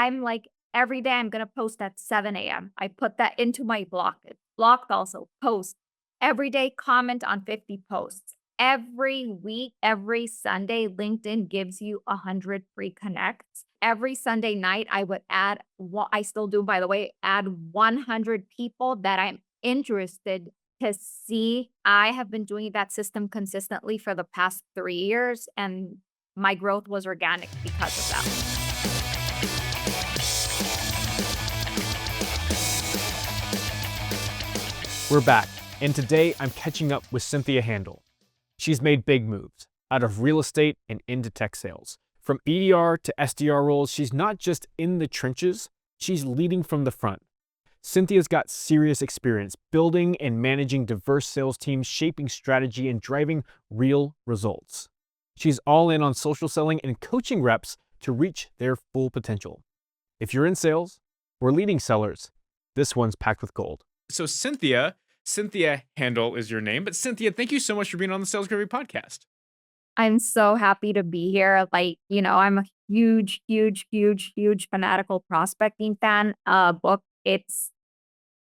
I'm like, every day I'm gonna post at 7 a.m. I put that into my block. It's blocked also. Post every day, comment on 50 posts. Every week, every Sunday, LinkedIn gives you 100 free connects. Every Sunday night, I would add, I still do, by the way, add 100 people that I'm interested to see. I have been doing that system consistently for the past 3 years, and my growth was organic because of that. We're back, and today I'm catching up with Cynthia Handal. She's made big moves out of real estate and into tech sales. From EDR to SDR roles, she's not just in the trenches, she's leading from the front. Cynthia's got serious experience building and managing diverse sales teams, shaping strategy, and driving real results. She's all in on social selling and coaching reps to reach their full potential. If you're in sales or leading sellers, this one's packed with gold. So Cynthia Handal is your name, but Cynthia, thank you so much for being on the Sales Gravy podcast. I'm so happy to be here. Like, I'm a huge, huge, huge, huge fanatical prospecting fan. It's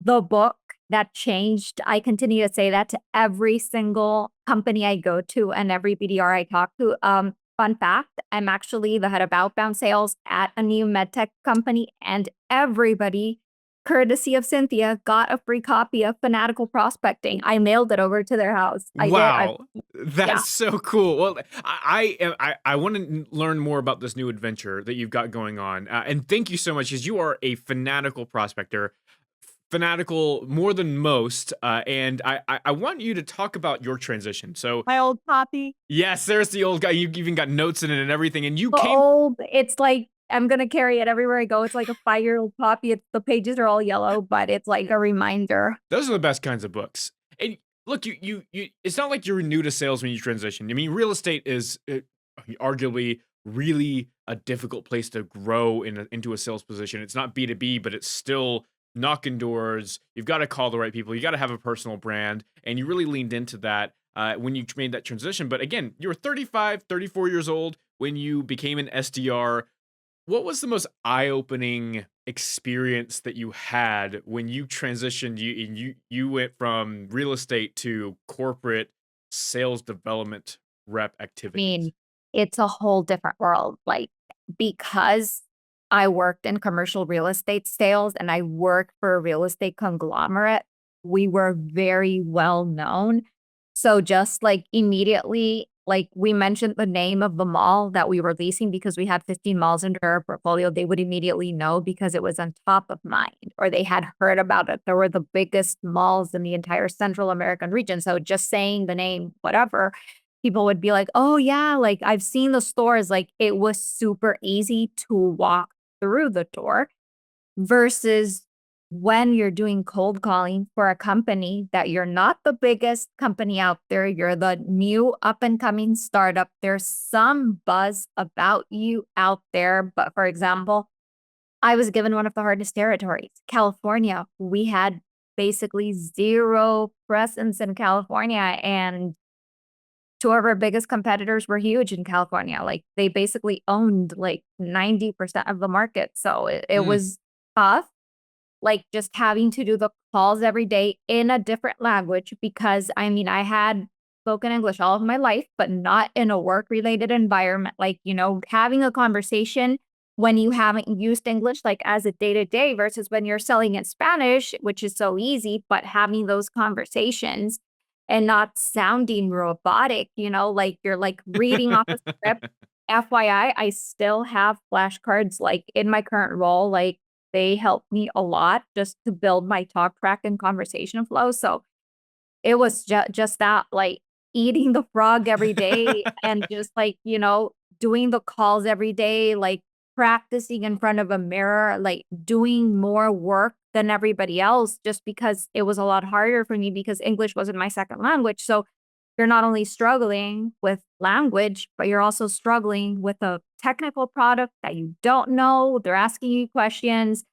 the book that changed. I continue to say that to every single company I go to and every BDR I talk to. Fun fact, I'm actually the head of outbound sales at a new MedTech company, and everybody, courtesy of Cynthia, got a free copy of Fanatical Prospecting. I mailed it over to their house. Wow, Yeah. that's so cool. Well, I want to learn more about this new adventure that you've got going on, and thank you so much, because you are a fanatical prospector. Fanatical more than most, and I want you to talk about your transition. So My old copy. yes, there's the old guy. You've even got notes in it and everything, and you The came. old, it's like I'm gonna carry it everywhere I go. It's like a 5-year-old copy. The pages are all yellow, but it's like a reminder. Those are the best kinds of books. And look, you it's not like you're new to sales when you transition. I mean, real estate is arguably really a difficult place to grow into a sales position. It's not B2B, but it's still knocking doors. You've got to call the right people. You got to have a personal brand, and you really leaned into that when you made that transition. But again, you were 35, 34 years old when you became an SDR. What was the most eye-opening experience that you had when you transitioned? You went from real estate to corporate sales development rep I activities. mean, it's a whole different world. Like, because I worked in commercial real estate sales and I worked for a real estate conglomerate, we were very well known. So just like immediately, like we mentioned the name of the mall that we were leasing because we had 15 malls under our portfolio, they would immediately know because it was on top of mind or they had heard about it. There were the biggest malls in the entire Central American region. So just saying the name, whatever, people would be like, oh yeah, like I've seen the stores. Like it was super easy to walk through the door versus when you're doing cold calling for a company that you're not the biggest company out there, you're the new up and coming startup. There's some buzz about you out there. But for example, I was given one of the hardest territories, California. We had basically zero presence in California, and two of our biggest competitors were huge in California. Like they basically owned like 90% of the market. So it Mm. was tough, like just having to do the calls every day in a different language because I mean, I had spoken English all of my life, but not in a work related environment. Like, having a conversation when you haven't used English, like as a day to day versus when you're selling in Spanish, which is so easy, but having those conversations and not sounding robotic, like you're like reading off a script. FYI, I still have flashcards like in my current role, like they help me a lot just to build my talk track and conversation flow. So it was just that, like eating the frog every day and just like, doing the calls every day, like practicing in front of a mirror, like doing more work than everybody else just because it was a lot harder for me because English wasn't my second language. So you're not only struggling with language, but you're also struggling with a technical product that you don't know. They're asking you questions.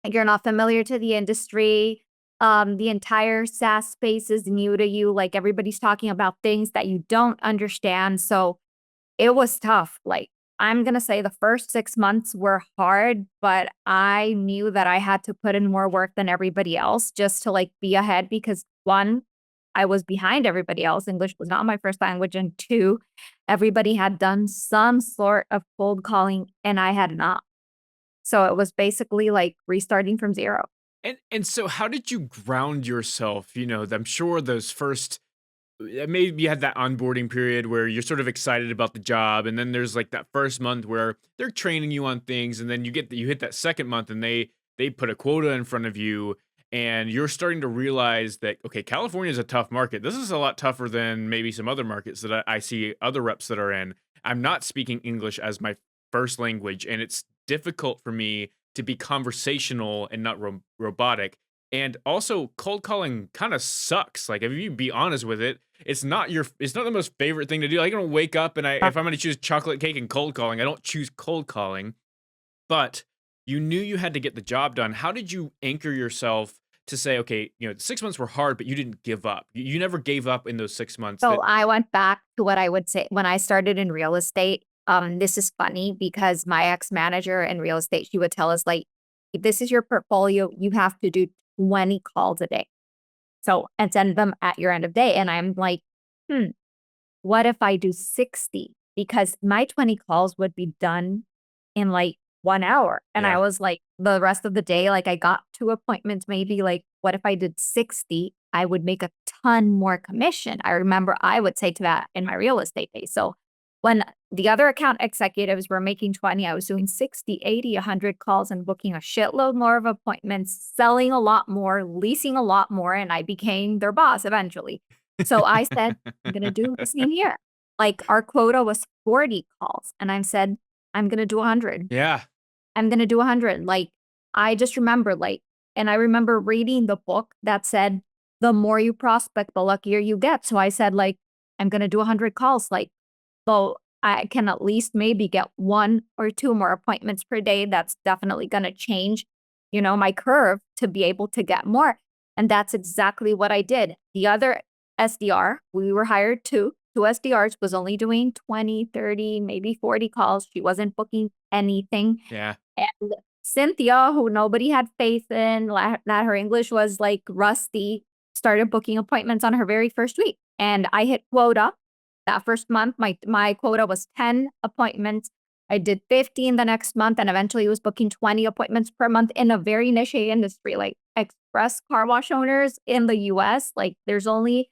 You're not familiar to the industry. The entire SaaS space is new to you. Like everybody's talking about things that you don't understand. So it was tough. Like I'm gonna say the first 6 months were hard, but I knew that I had to put in more work than everybody else just to, like, be ahead because 1, I was behind everybody else, English was not my first language, and 2, everybody had done some sort of cold calling and I had not. So it was basically like restarting from 0. And so how did you ground yourself? I'm sure those first maybe you had that onboarding period where you're sort of excited about the job, and then there's like that first month where they're training you on things, and then you hit that second month and they put a quota in front of you, and you're starting to realize that okay, California is a tough market. This is a lot tougher than maybe some other markets that I see other reps that are in. I'm not speaking English as my first language, and it's difficult for me to be conversational and not robotic. And also, cold calling kind of sucks. Like, if you be honest with it, it's not the most favorite thing to do. I don't wake up and if I'm gonna choose chocolate cake and cold calling, I don't choose cold calling. But you knew you had to get the job done. How did you anchor yourself to say, okay, 6 months were hard, but you didn't give up. You never gave up in those 6 months. So That I went back to what I would say when I started in real estate. This is funny because my ex-manager in real estate, she would tell us like, this is your portfolio. You have to do 20 calls a day. So, and send them at your end of day. And I'm like, hmm, what if I do 60? Because my 20 calls would be done in like 1 hour. And I yeah. was like, the rest of the day, like I got 2 appointments, maybe like, what if I did 60? I would make a ton more commission. I remember I would say to that in my real estate days. So when the other account executives were making 20, I was doing 60, 80, 100 calls and booking a shitload more of appointments, selling a lot more, leasing a lot more, and I became their boss eventually. So I said, I'm gonna do the same here. Like our quota was 40 calls, and I said, I'm gonna do 100. Yeah. I'm gonna do 100. Like, I just remember, like, and I remember reading the book that said, the more you prospect, the luckier you get. So I said, like, I'm gonna do 100 calls. Like, so I can at least maybe get 1 or 2 more appointments per day. That's definitely gonna change, my curve to be able to get more. And that's exactly what I did. The other SDR, we were hired two SDRs, was only doing 20, 30, maybe 40 calls. She wasn't booking anything. Yeah. And Cynthia, who nobody had faith in, that her English was like rusty, started booking appointments on her very first week. And I hit quota that first month. My quota was 10 appointments. I did 15 the next month and eventually was booking 20 appointments per month in a very niche industry, like express car wash owners in the US. Like there's only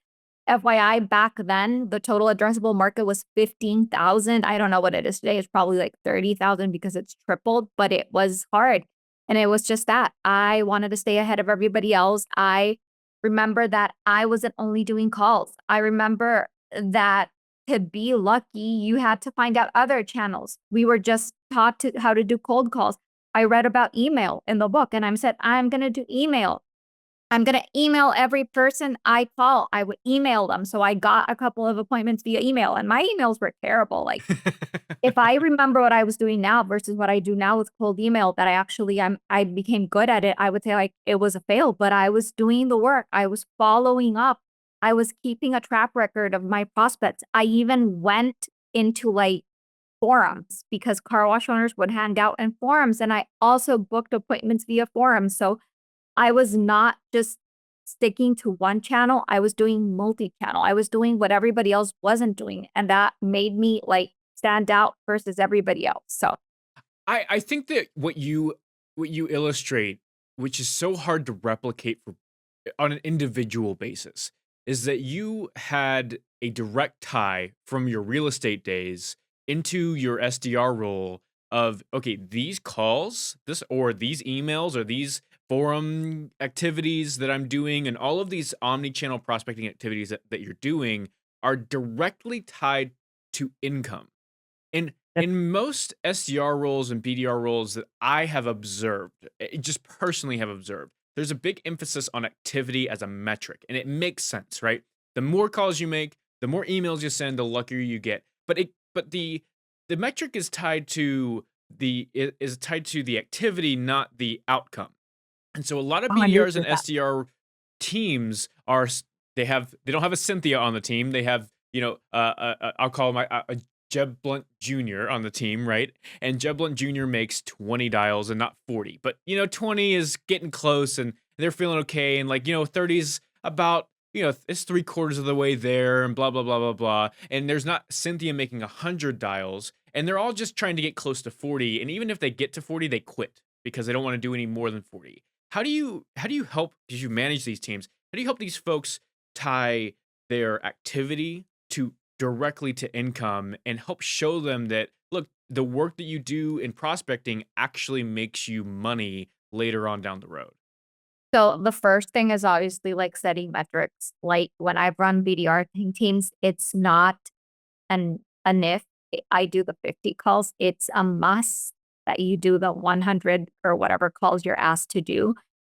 FYI, back then, the total addressable market was 15,000. I don't know what it is today. It's probably like 30,000 because it's tripled, but it was hard. And it was just that I wanted to stay ahead of everybody else. I remember that I wasn't only doing calls. I remember that to be lucky, you had to find out other channels. We were just taught to how to do cold calls. I read about email in the book and I said, I'm going to do email. I'm gonna email every person I call. I would email them. So I got a couple of appointments via email, and my emails were terrible. Like, if I remember what I was doing now versus what I do now with cold email, that I became good at it, I would say, like, it was a fail, but I was doing the work. I was following up. I was keeping a track record of my prospects. I even went into, like, forums because car wash owners would hang out in forums, and I also booked appointments via forums. So I was not just sticking to one channel, I was doing multi-channel. I was doing what everybody else wasn't doing, and that made me, like, stand out versus everybody else, so I think that what you illustrate, which is so hard to replicate on an individual basis, is that you had a direct tie from your real estate days into your SDR role of okay, these calls, these emails or these forum activities that I'm doing and all of these omni-channel prospecting activities that you're doing are directly tied to income. In Yep. in most SDR roles and BDR roles that I have observed, just personally have observed, there's a big emphasis on activity as a metric, and it makes sense, right? The more calls you make, the more emails you send, the luckier you get. But the metric is tied to is tied to the activity, not the outcome. And so a lot of BDRs and 100%. SDR teams they don't have a Cynthia on the team. They have I'll call my Jeb Blount Jr. on the team, right? And Jeb Blount Jr. makes 20 dials and not 40. But, 20 is getting close and they're feeling okay. And 30 is about, it's three-quarters of the way there and blah, blah, blah, blah, blah. And there's not Cynthia making 100 dials. And they're all just trying to get close to 40. And even if they get to 40, they quit because they don't want to do any more than 40. How do you help, as you manage these teams, how do you help these folks tie their activity to directly to income and help show them that, look, the work that you do in prospecting actually makes you money later on down the road? So the first thing is obviously like setting metrics. Like when I've run BDR teams, it's not an if I do the 50 calls, it's a must that you do the 100 or whatever calls you're asked to do.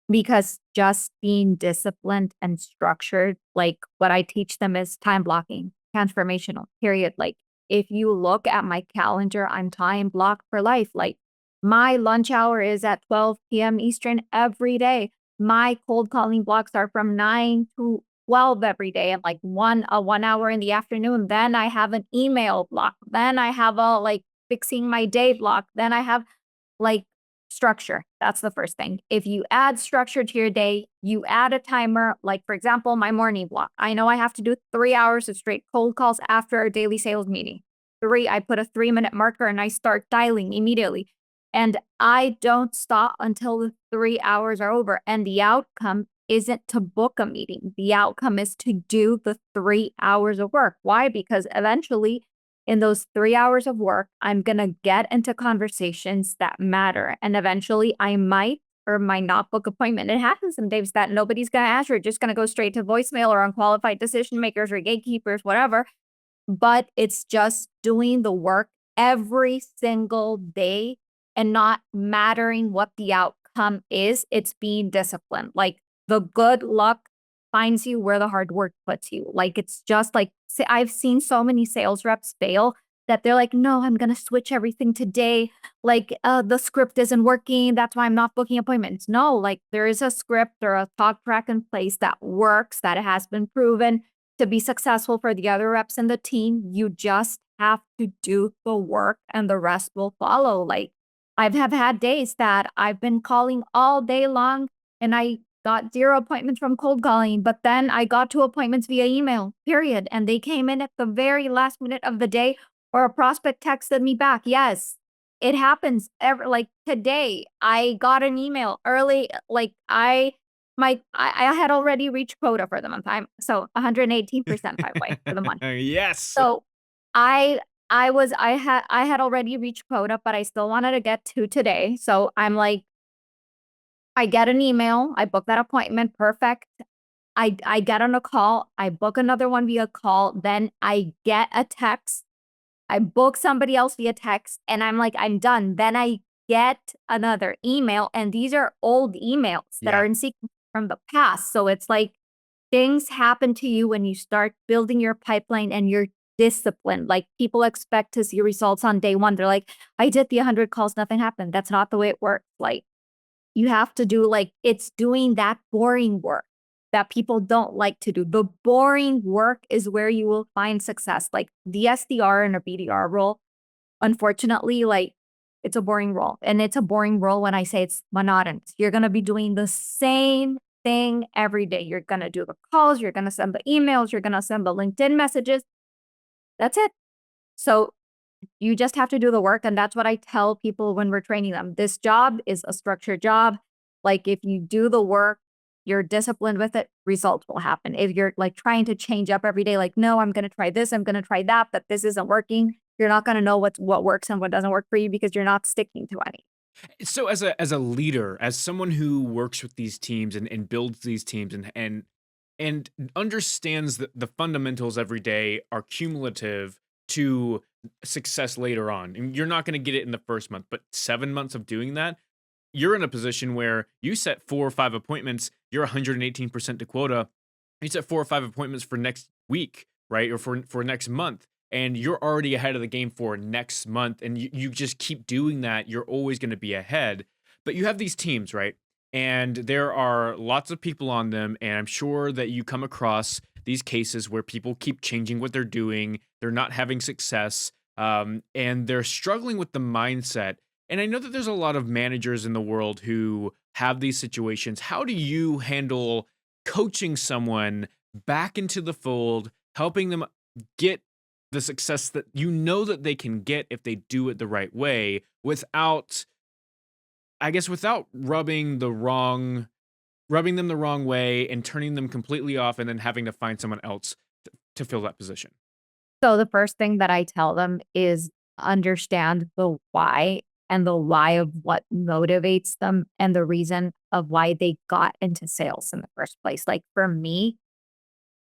Because just being disciplined and structured, like what I teach them is time blocking, transformational, period. Like if you look at my calendar, I'm time blocked for life. Like my lunch hour is at 12 p.m. Eastern every day. My cold calling blocks are from 9 to 12 every day and like a 1 hour in the afternoon. Then I have an email block. Then I have a like fixing my day block. Then I have like structure. That's the first thing. If you add structure to your day, you add a timer. Like, for example, my morning block. I know I have to do 3 hours of straight cold calls after our daily sales meeting. I put a 3-minute marker and I start dialing immediately. And I don't stop until the 3 hours are over. And the outcome isn't to book a meeting. The outcome is to do the 3 hours of work. Why? Because eventually in those 3 hours of work, I'm going to get into conversations that matter. And eventually I might or might not book appointment. It happens some days that nobody's going to answer. Just going to go straight to voicemail or unqualified decision makers or gatekeepers, whatever. But it's just doing the work every single day and not mattering what the outcome is. It's being disciplined. Like the good luck finds you where the hard work puts you. Like it's just like I've seen so many sales reps fail that they're like, no, I'm gonna switch everything today. Like the script isn't working. That's why I'm not booking appointments. No, like there is a script or a talk track in place that works, that it has been proven to be successful for the other reps in the team. You just have to do the work and the rest will follow. Like have had days that I've been calling all day long and I got 0 appointments from cold calling, but then I got 2 appointments via email, period, and they came in at the very last minute of the day or a prospect texted me back. Yes, it happens like today, I got an email early, like I had already reached quota for the month. So 118% by the way for the month. Yes. So I had already reached quota, but I still wanted to get to today. So I'm like, I get an email, I book that appointment, perfect. I get on a call, I book another one via call, then I get a text, I book somebody else via text, and I'm like, I'm done. Then I get another email, and these are old emails that Yeah. are in sequence from the past. So it's like things happen to you when you start building your pipeline and you're disciplined. Like people expect to see results on day one. They're like, I did the 100 calls, nothing happened. That's not the way it works. Like you have to do like it's doing that boring work that people don't like to do. The boring work is where you will find success. Like the SDR and a BDR role, unfortunately, like it's a boring role. And it's a boring role when I say it's monotonous. You're going to be doing the same thing every day. You're going to do the calls, you're going to send the emails, you're going to send the LinkedIn messages. That's it. So you just have to do the work. And that's what I tell people when we're training them. This job is a structured job. Like if you do the work, you're disciplined with it, results will happen. If you're like trying to change up every day, like, no, I'm going to try this, I'm going to try that, but this isn't working, you're not going to know what works and what doesn't work for you because you're not sticking to any. So as a leader, as someone who works with these teams and builds these teams and understands that the fundamentals every day are cumulative to success later on. And you're not going to get it in the first month, but 7 months of doing that, you're in a position where you set 4 or 5 appointments, you're 118% to quota. You set 4 or 5 appointments for next week, right? Or for next month. And you're already ahead of the game for next month. And you just keep doing that. You're always going to be ahead. But you have these teams, right? And there are lots of people on them. And I'm sure that you come across these cases where people keep changing what they're doing. They're not having success. and they're struggling with the mindset. And I know that there's a lot of managers in the world who have these situations. How do you handle coaching someone back into the fold, helping them get the success that you know that they can get if they do it the right way without, I guess, without rubbing them the wrong way and turning them completely off and then having to find someone else to fill that position? So the first thing that I tell them is understand the why and the why of what motivates them and the reason of why they got into sales in the first place. Like for me,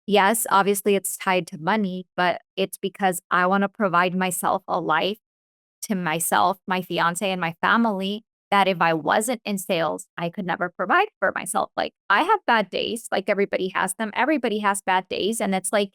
yes, obviously it's tied to money, but it's because I want to provide myself a life to myself, my fiance, and my family that if I wasn't in sales, I could never provide for myself. Like I have bad days, like everybody has them. Everybody has bad days. And it's like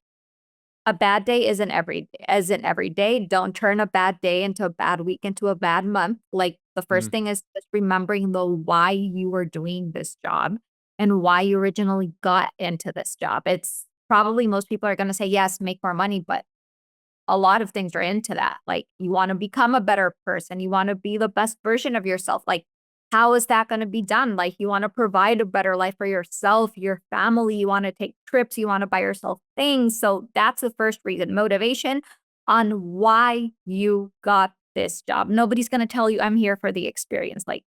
a bad day isn't every day. Don't turn a bad day into a bad week into a bad month. Like the first Mm, thing is just remembering the why you were doing this job and why you originally got into this job. It's probably most people are going to say yes, make more money, but a lot of things are into that. Like, you wanna become a better person, you wanna be the best version of yourself, like, how is that gonna be done? Like, you wanna provide a better life for yourself, your family, you wanna take trips, you wanna buy yourself things, so that's the first reason, motivation on why you got this job. Nobody's gonna tell you, "I'm here for the experience," like,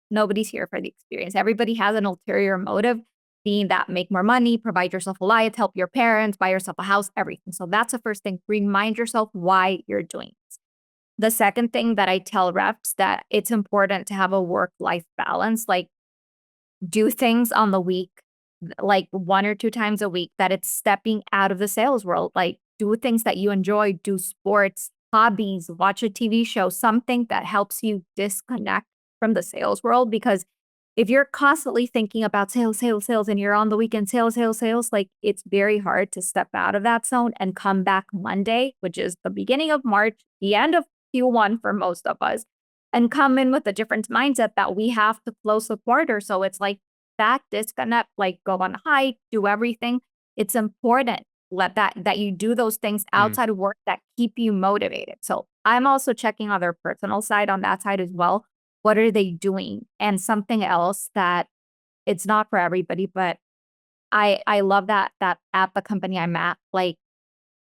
nobody's here for the experience. Everybody has an ulterior motive, being that make more money, provide yourself a life, help your parents, buy yourself a house, everything. So that's the first thing. Remind yourself why you're doing this. The second thing that I tell reps that it's important to have a work-life balance, like do things on the week, like 1 or 2 times a week that it's stepping out of the sales world, like, do things that you enjoy, do sports, hobbies, watch a TV show, something that helps you disconnect from the sales world, because if you're constantly thinking about sales, sales, sales, and you're on the weekend, sales, sales, sales, like, it's very hard to step out of that zone and come back Monday, which is the beginning of March, the end of Q1 for most of us, and come in with a different mindset that we have to close the quarter, so it's like that disconnect, like, go on a hike, do everything. It's important let that you do those things mm. outside of work that keep you motivated. So, I'm also checking on their personal side on that side as well. What are they doing? And something else that it's not for everybody, but I love that at the company I'm at, like,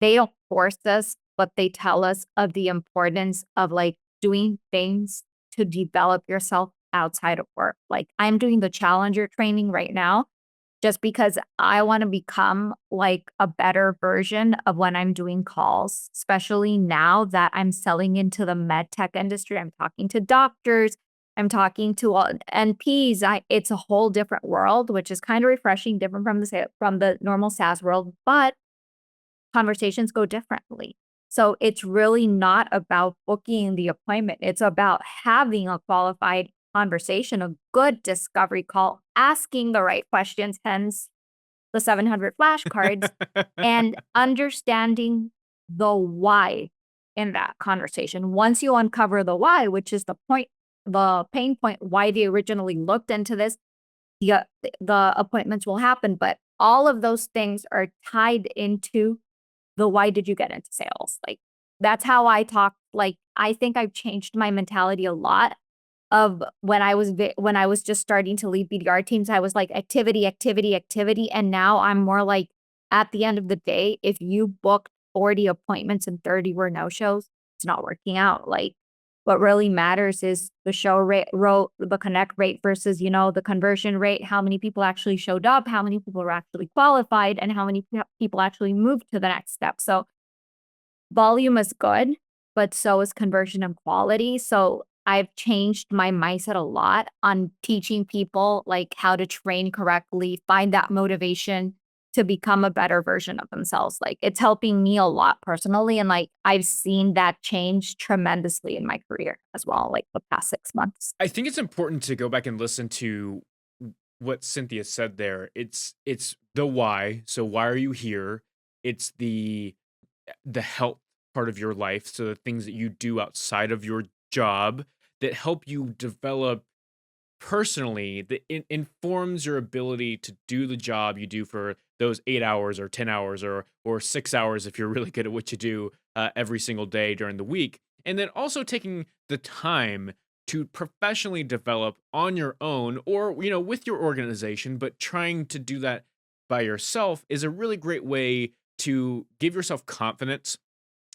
they don't force us, but they tell us of the importance of, like, doing things to develop yourself outside of work. Like, I'm doing the challenger training right now just because I wanna become, like, a better version of when I'm doing calls, especially now that I'm selling into the MedTech industry. I'm talking to doctors, I'm talking to all NPs. I It's a whole different world, which is kinda refreshing, different from the normal SaaS world, but conversations go differently. So it's really not about booking the appointment. It's about having a qualified conversation, a good discovery call, asking the right questions, hence the 700 flashcards, and understanding the why in that conversation. Once you uncover the why, which is the pain point, why they originally looked into this, the appointments will happen. But all of those things are tied into the why did you get into sales? Like, that's how I talk. Like, I think I've changed my mentality a lot of when I was just starting to lead BDR teams, I was like, activity, activity, activity, and now I'm more like, at the end of the day, if you booked 40 appointments and 30 were no-shows, it's not working out. Like, what really matters is the show rate the connect rate versus, the conversion rate, how many people actually showed up, how many people were actually qualified, and how many people actually moved to the next step. So volume is good, but so is conversion and quality. So I've changed my mindset a lot on teaching people like how to train correctly, find that motivation to become a better version of themselves. Like, it's helping me a lot personally. And like I've seen that change tremendously in my career as well, like the past 6 months. I think it's important to go back and listen to what Cynthia said there. It's the why. So why are you here? It's the health part of your life. So the things that you do outside of your job that help you develop personally, that informs your ability to do the job you do for those 8 hours or 10 hours or 6 hours if you're really good at what you do every single day during the week. And then also taking the time to professionally develop on your own or, with your organization, but trying to do that by yourself is a really great way to give yourself confidence.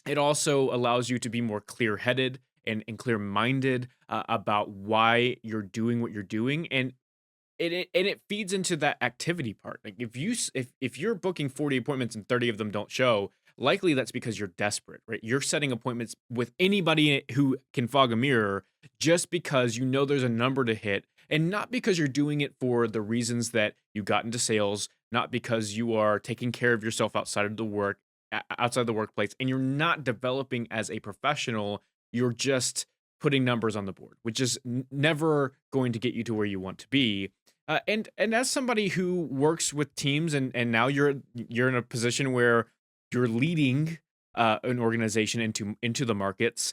It also allows you to be more clear-headed and clear-minded about why you're doing what you're doing, and it feeds into that activity part. Like if you're booking 40 appointments and 30 of them don't show, likely that's because you're desperate, right? You're setting appointments with anybody who can fog a mirror just because you know there's a number to hit, and not because you're doing it for the reasons that you got into sales, not because you are taking care of yourself outside the workplace, and you're not developing as a professional. You're just putting numbers on the board, which is never going to get you to where you want to be. And as somebody who works with teams, and now you're in a position where you're leading an organization into the markets,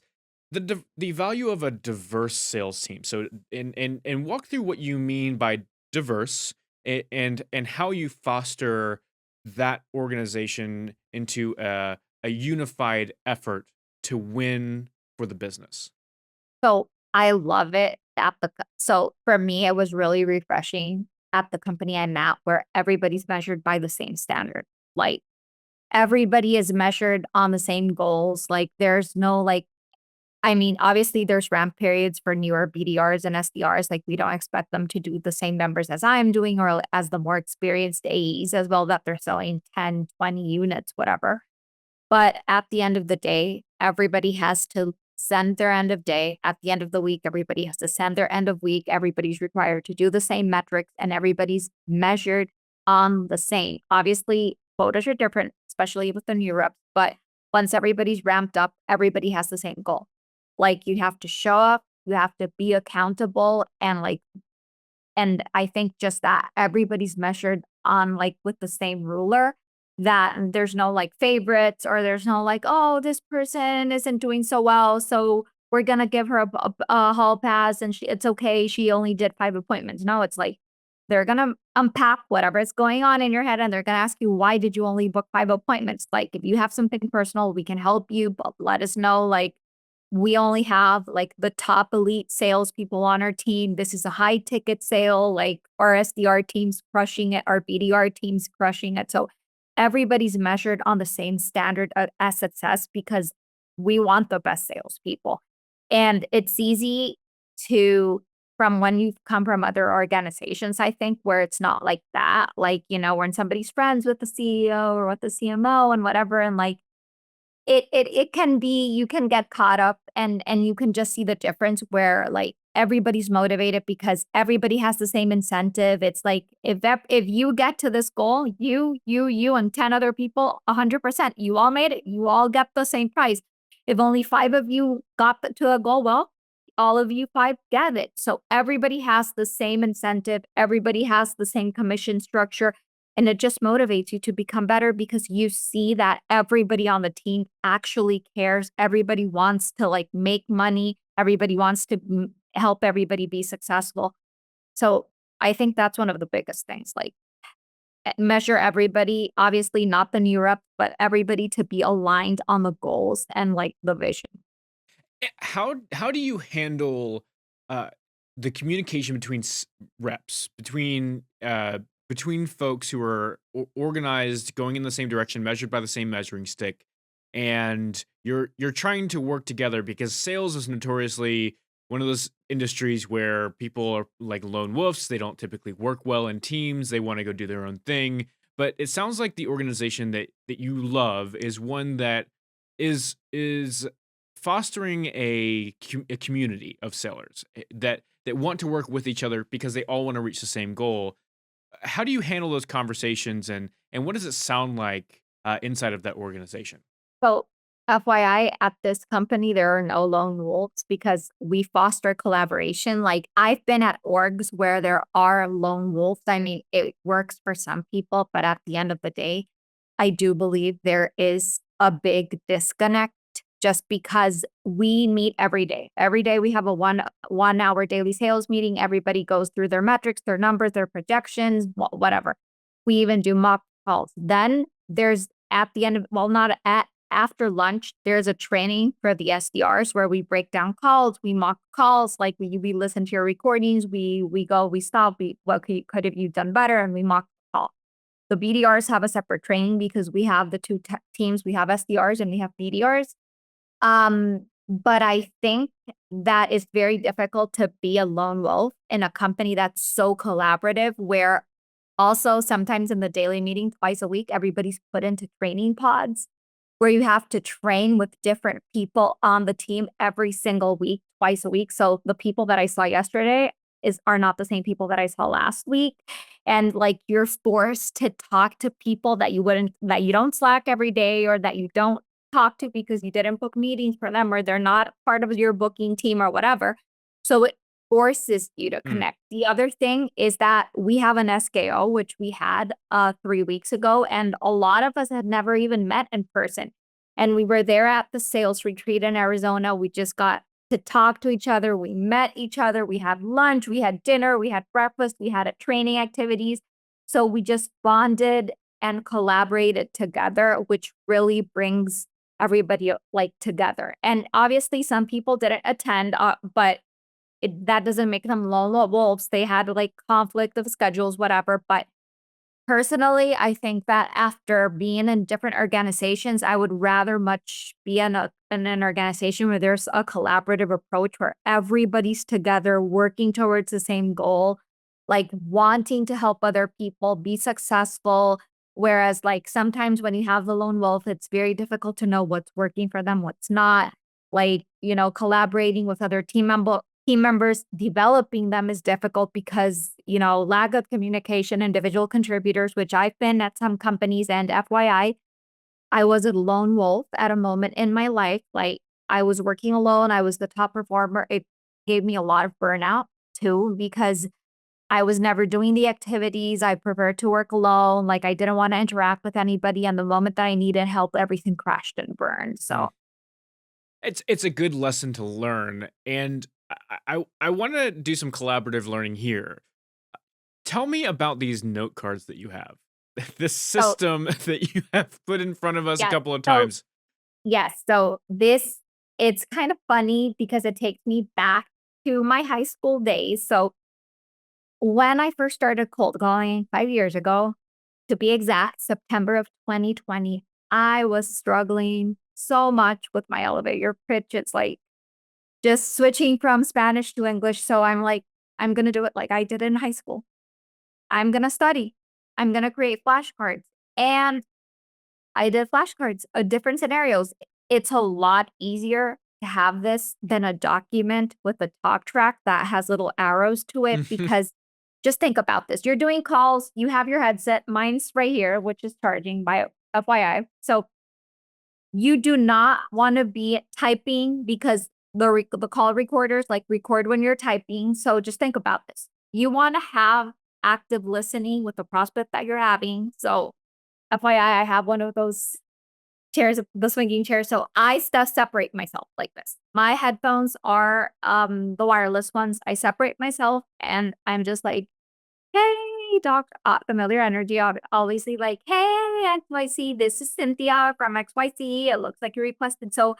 the value of a diverse sales team. So and walk through what you mean by diverse, and how you foster that organization into a unified effort to win for the business. So I love it at so for me, it was really refreshing at the company I'm at where everybody's measured by the same standard. Like everybody is measured on the same goals. Like there's no like I mean, obviously there's ramp periods for newer BDRs and SDRs. Like we don't expect them to do the same numbers as I'm doing or as the more experienced AEs as well that they're selling 10, 20 units, whatever. But at the end of the day, everybody has to send their end of day. At the end of the week, everybody has to send their end of week. Everybody's required to do the same metrics and everybody's measured on the same. Obviously, quotas are different, especially with the new reps. But once everybody's ramped up, everybody has the same goal. Like you have to show up, you have to be accountable and I think just that everybody's measured on like with the same ruler, that there's no like favorites or there's no like, oh, this person isn't doing so well. So we're gonna give her a hall pass and it's okay. She only did 5 appointments. No, it's like they're gonna unpack whatever is going on in your head and they're gonna ask you, why did you only book 5 appointments? Like if you have something personal, we can help you, but let us know. Like we only have like the top elite salespeople on our team. This is a high ticket sale. Like our SDR team's crushing it, our BDR team's crushing it. So everybody's measured on the same standard as success because we want the best salespeople. And it's easy to, from when you've come from other organizations, I think, where it's not like that. Like, when somebody's friends with the CEO or with the CMO and whatever, and like, it can be you can get caught up and you can just see the difference where, like, everybody's motivated because everybody has the same incentive. It's like, if you get to this goal, you, and 10 other people, 100%, you all made it. You all get the same price. If only 5 of you got to a goal, well, all of you 5 get it. So everybody has the same incentive. Everybody has the same commission structure. And it just motivates you to become better because you see that everybody on the team actually cares. Everybody wants to like make money. Everybody wants to help everybody be successful. So I think that's one of the biggest things. Like measure everybody, obviously not the new rep, but everybody to be aligned on the goals and like the vision. How do you handle uh, the communication between reps, between folks who are organized, going in the same direction, measured by the same measuring stick, and you're trying to work together because sales is notoriously one of those industries where people are like lone wolves. They don't typically work well in teams. They want to go do their own thing. But it sounds like the organization that you love is one that is fostering a community of sellers that want to work with each other because they all want to reach the same goal. How do you handle those conversations, and what does it sound like inside of that organization? So, FYI, at this company, there are no lone wolves because we foster collaboration. Like, I've been at orgs where there are lone wolves. I mean, it works for some people, but at the end of the day, I do believe there is a big disconnect just because we meet every day. Every day we have a one hour daily sales meeting. Everybody goes through their metrics, their numbers, their projections, whatever. We even do mock calls. Then there's at the end of, well, not at after lunch, there's a training for the SDRs where we break down calls, we mock calls, like we listen to your recordings, we go, we stop, what could have you done better, and we mock the call. The BDRs have a separate training because we have the two teams, we have SDRs and we have BDRs. But I think that it's very difficult to be a lone wolf in a company that's so collaborative, where also sometimes in the daily meeting twice a week, everybody's put into training pods where you have to train with different people on the team every single week, twice a week. So the people that I saw yesterday are not the same people that I saw last week. And like you're forced to talk to people that you don't Slack every day, or that you don't talk to because you didn't book meetings for them, or they're not part of your booking team or whatever. So it forces you to Mm. connect. The other thing is that we have an SKO, which we had 3 weeks ago, and a lot of us had never even met in person. And we were there at the sales retreat in Arizona. We just got to talk to each other. We met each other. We had lunch, we had dinner, we had breakfast, we had a training activities. So we just bonded and collaborated together, which really brings everybody like together. And obviously some people didn't attend, but that doesn't make them lone wolves. They had like conflict of schedules, whatever. But personally, I think that after being in different organizations, I would rather much be in an organization where there's a collaborative approach, where everybody's together working towards the same goal, like wanting to help other people be successful. Whereas, like, sometimes when you have the lone wolf, it's very difficult to know what's working for them, what's not. Like, collaborating with other team members, developing them is difficult because, lack of communication, individual contributors, which I've been at some companies. And FYI, I was a lone wolf at a moment in my life. Like, I was working alone. I was the top performer. It gave me a lot of burnout too, because I was never doing the activities. I preferred to work alone. Like, I didn't want to interact with anybody. And the moment that I needed help, everything crashed and burned. Mm. So, It's a good lesson to learn, and I wanna do some collaborative learning here. Tell me about these note cards that you have. This so system that you have put in front of us a yeah. couple of So times. yes. It's kind of funny because it takes me back to my high school days. So when I first started cold calling 5 years ago, to be exact, September of 2020, I was struggling so much with my elevator pitch. It's like just switching from Spanish to English. So I'm like, I'm going to do it like I did in high school. I'm going to study. I'm going to create flashcards. And I did flashcards of different scenarios. It's a lot easier to have this than a document with a talk track that has little arrows to it, because just think about this. You're doing calls, you have your headset, mine's right here, which is charging by FYI. So you do not want to be typing because the call recorders like record when you're typing. So just think about this. You want to have active listening with the prospect that you're having. So FYI, I have one of those chairs, the swinging chair. So I separate myself like this. My headphones are the wireless ones. I separate myself and I'm just like, hey, doc, familiar energy, obviously, like, hey, XYZ, this is Cynthia from XYZ. It looks like you requested. So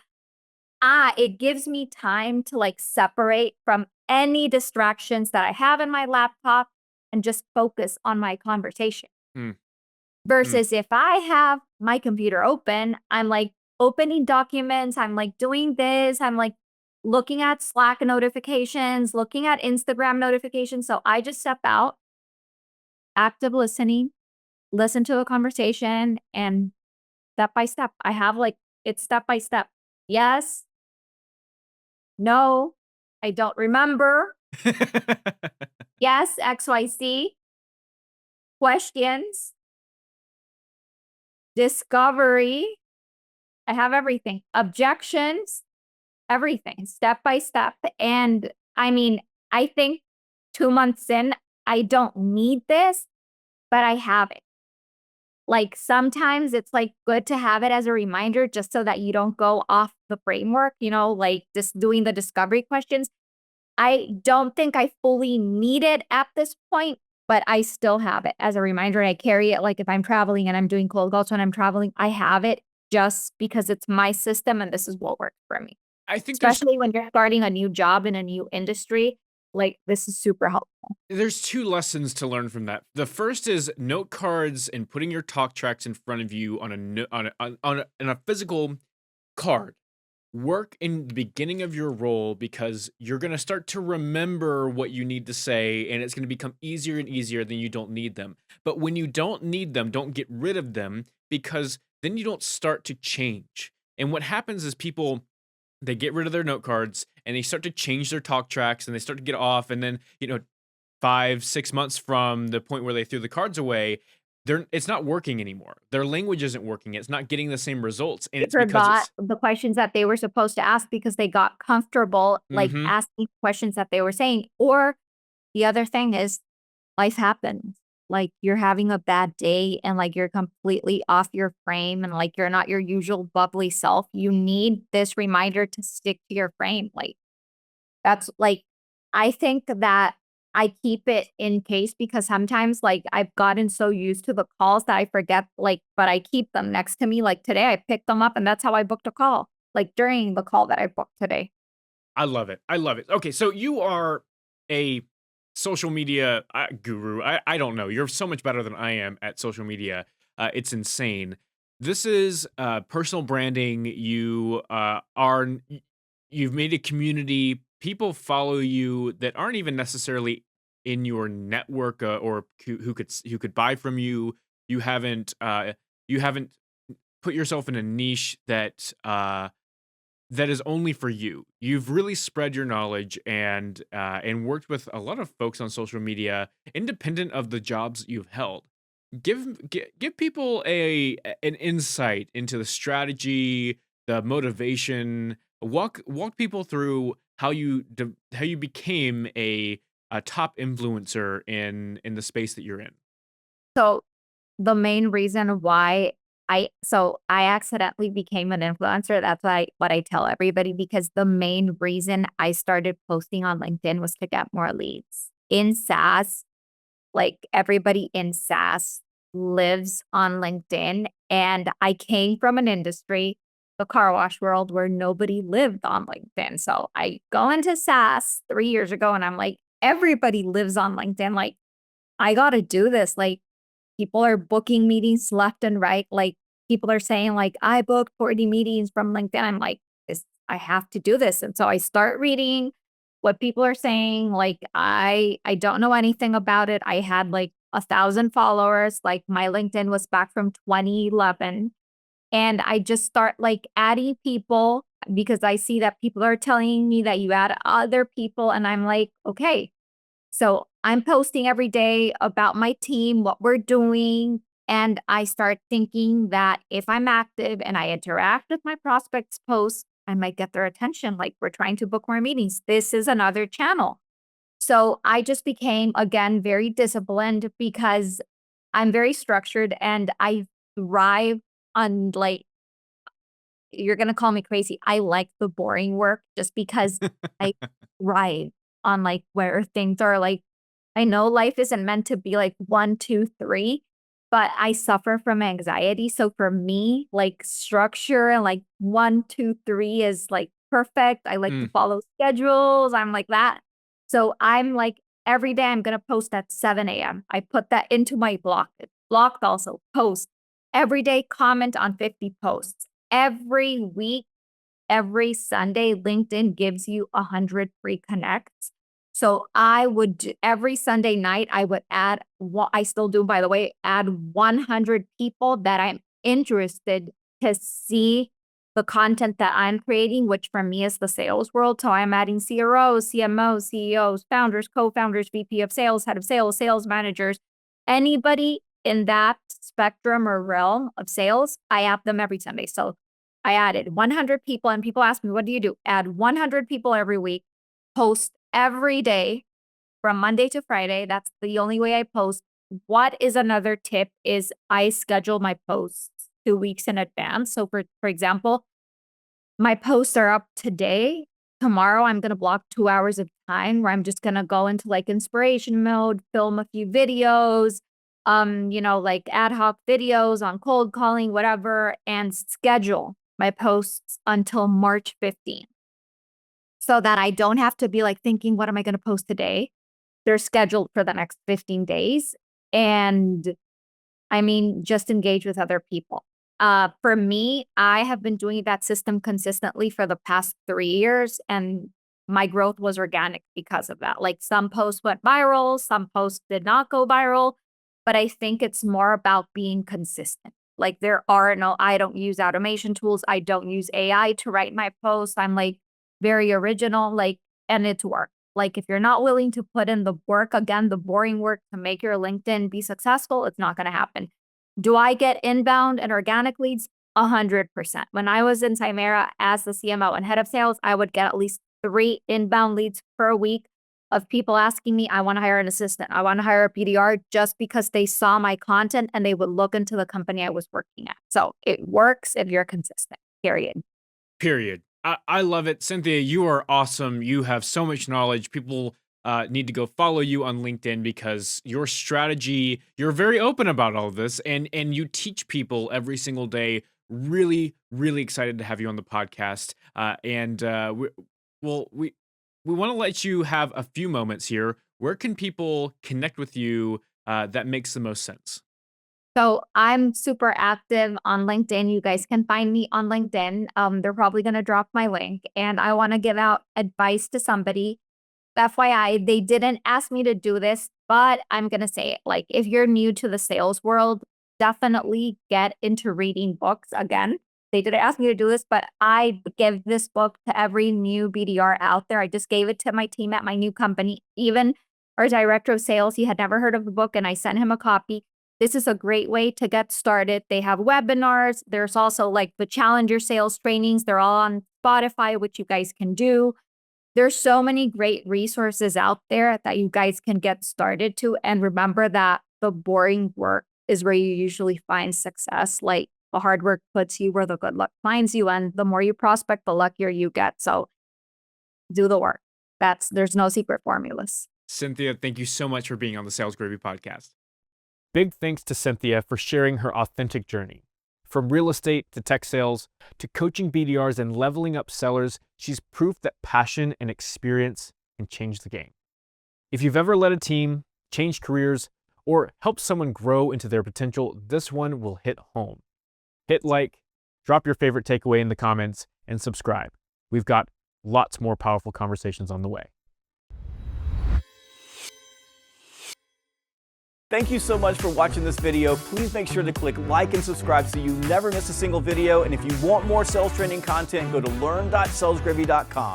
it gives me time to like separate from any distractions that I have in my laptop and just focus on my conversation. Mm, mm. Versus if I have my computer open, I'm like opening documents, I'm like doing this, I'm like looking at Slack notifications, looking at Instagram notifications. So I just step out, active listening, listen to a conversation, and step by step. I have like it's step by step. Yes, no, I don't remember. Yes, XYZ, questions, discovery. I have everything. Objections, everything, step by step. And I mean, I think 2 months in, I don't need this, but I have it. Like sometimes it's like good to have it as a reminder just so that you don't go off the framework, like just doing the discovery questions. I don't think I fully need it at this point, but I still have it as a reminder. I carry it like if I'm traveling and I'm doing cold calls when I'm traveling, I have it just because it's my system and this is what works for me. I think Especially when you're starting a new job in a new industry, like, this is super helpful. there's 2 lessons to learn from that. The first is note cards and putting your talk tracks in front of you on a no on a physical card. Work in the beginning of your role because you're gonna start to remember what you need to say, and it's gonna become easier and easier, then you don't need them. But when you don't need them, don't get rid of them because then you don't start to change. And what happens is people, they get rid of their note cards and they start to change their talk tracks and they start to get off, and then, 5, 6 months from the point where they threw the cards away, it's not working anymore. Their language isn't working. It's not getting the same results, and They it's because forgot it's the questions that they were supposed to ask because they got comfortable, like, Mhm. asking questions that they were saying, or the other thing is life happens. Like, you're having a bad day and, like, you're completely off your frame and, like, you're not your usual bubbly self. You need this reminder to stick to your frame. Like, that's like, I think that I keep it in case because sometimes, like, I've gotten so used to the calls that I forget, like, but I keep them next to me. Like today, I picked them up and that's how I booked a call, like during the call that I booked today. I love it. I love it. Okay, so you are a social media guru. I don't know. You're so much better than I am at social media. It's insane. This is personal branding. You've made a community. People follow you that aren't even necessarily in your network, or who could buy from you. You haven't put yourself in a niche that is only for you. You've really spread your knowledge and worked with a lot of folks on social media, independent of the jobs that you've held. Give people an insight into the strategy, the motivation. Walk people through how you became a top influencer in the space that you're in. So the main reason why I accidentally became an influencer, that's what I tell everybody because the main reason I started posting on LinkedIn was to get more leads. In SaaS, like everybody in SaaS lives on LinkedIn, and I came from an industry, the car wash world, where nobody lived on LinkedIn. So I go into SaaS 3 years ago and I'm like, everybody lives on LinkedIn. Like, I gotta do this. Like, people are booking meetings left and right. Like, people are saying, like, I booked 40 meetings from LinkedIn. I'm like, this, I have to do this. And so I start reading what people are saying. Like, I don't know anything about it. I had like 1,000 followers. Like, my LinkedIn was back from 2011. And I just start like adding people because I see that people are telling me that you add other people. And I'm like, okay, so I'm posting every day about my team, what we're doing. And I start thinking that if I'm active and I interact with my prospects' posts, I might get their attention. Like, we're trying to book more meetings. This is another channel. So I just became, again, very disciplined because I'm very structured and I thrive on like you're gonna call me crazy. I like the boring work just because I thrive on, like, where things are, like I know life isn't meant to be, like, 1, 2, 3, but I suffer from anxiety, so for me, like, structure and, like, 1, 2, 3 is, like, perfect. I like to Mm. follow schedules, I'm like that. So I'm like, every day I'm gonna post at 7 AM. I put that into my block. It's blocked also, post. Every day, comment on 50 posts. Every week, every Sunday, LinkedIn gives you 100 free connects. So I would every Sunday night, I would add what I still do, by the way, add 100 people that I'm interested to see the content that I'm creating, which for me is the sales world. So I'm adding CROs, CMOs, CEOs, founders, co-founders, VP of sales, head of sales, sales managers, anybody in that spectrum or realm of sales, I add them every Sunday. So I added 100 people, and people ask me, what do you do? Add 100 people every week, post every day from Monday to Friday. That's the only way I post. What is another tip is I schedule my posts 2 weeks in advance. So for example, my posts are up today. Tomorrow, I'm going to block 2 hours of time where I'm just going to go into like inspiration mode, film a few videos, like ad hoc videos on cold calling, whatever, and schedule my posts until March 15th so that I don't have to be like thinking, what am I going to post today? They're scheduled for the next 15 days. And just engage with other people. For me, I have been doing that system consistently for the past 3 years, and my growth was organic because of that. Like some posts went viral, some posts did not go viral, but I think it's more about being consistent. Like I don't use automation tools. I don't use AI to write my posts. I'm like very original, and it's work. Like if you're not willing to put in the work, again, the boring work to make your LinkedIn be successful, it's not going to happen. Do I get inbound and organic leads? 100%. When I was in Chimera as the CMO and head of sales, I would get at least 3 inbound leads per week of people asking me, I want to hire an assistant. I want to hire a PDR, just because they saw my content and they would look into the company I was working at. So it works if you're consistent, period. Period. I love it. Cynthia, you are awesome. You have so much knowledge. People need to go follow you on LinkedIn because your strategy, you're very open about all of this, and you teach people every single day. Really, really excited to have you on the podcast. We want to let you have a few moments here. Where can people connect with you that makes the most sense? So I'm super active on LinkedIn. You guys can find me on LinkedIn. They're probably going to drop my link, and I want to give out advice to somebody. FYI, they didn't ask me to do this, but I'm going to say it. Like, if you're new to the sales world, definitely get into reading books. Again, they didn't ask me to do this, but I give this book to every new BDR out there. I just gave it to my team at my new company. Even our director of sales, he had never heard of the book, and I sent him a copy. This is a great way to get started. They have webinars. There's also like the Challenger sales trainings. They're all on Spotify, which you guys can do. There's so many great resources out there that you guys can get started to. And remember that the boring work is where you usually find success. Like the hard work puts you where the good luck finds you. And the more you prospect, the luckier you get. So do the work. There's no secret formulas. Cynthia, thank you so much for being on the Sales Gravy podcast. Big thanks to Cynthia for sharing her authentic journey. From real estate to tech sales to coaching BDRs and leveling up sellers, she's proof that passion and experience can change the game. If you've ever led a team, changed careers, or helped someone grow into their potential, this one will hit home. Hit like, drop your favorite takeaway in the comments, and subscribe. We've got lots more powerful conversations on the way. Thank you so much for watching this video. Please make sure to click like and subscribe so you never miss a single video. And if you want more sales training content, go to learn.salesgravy.com.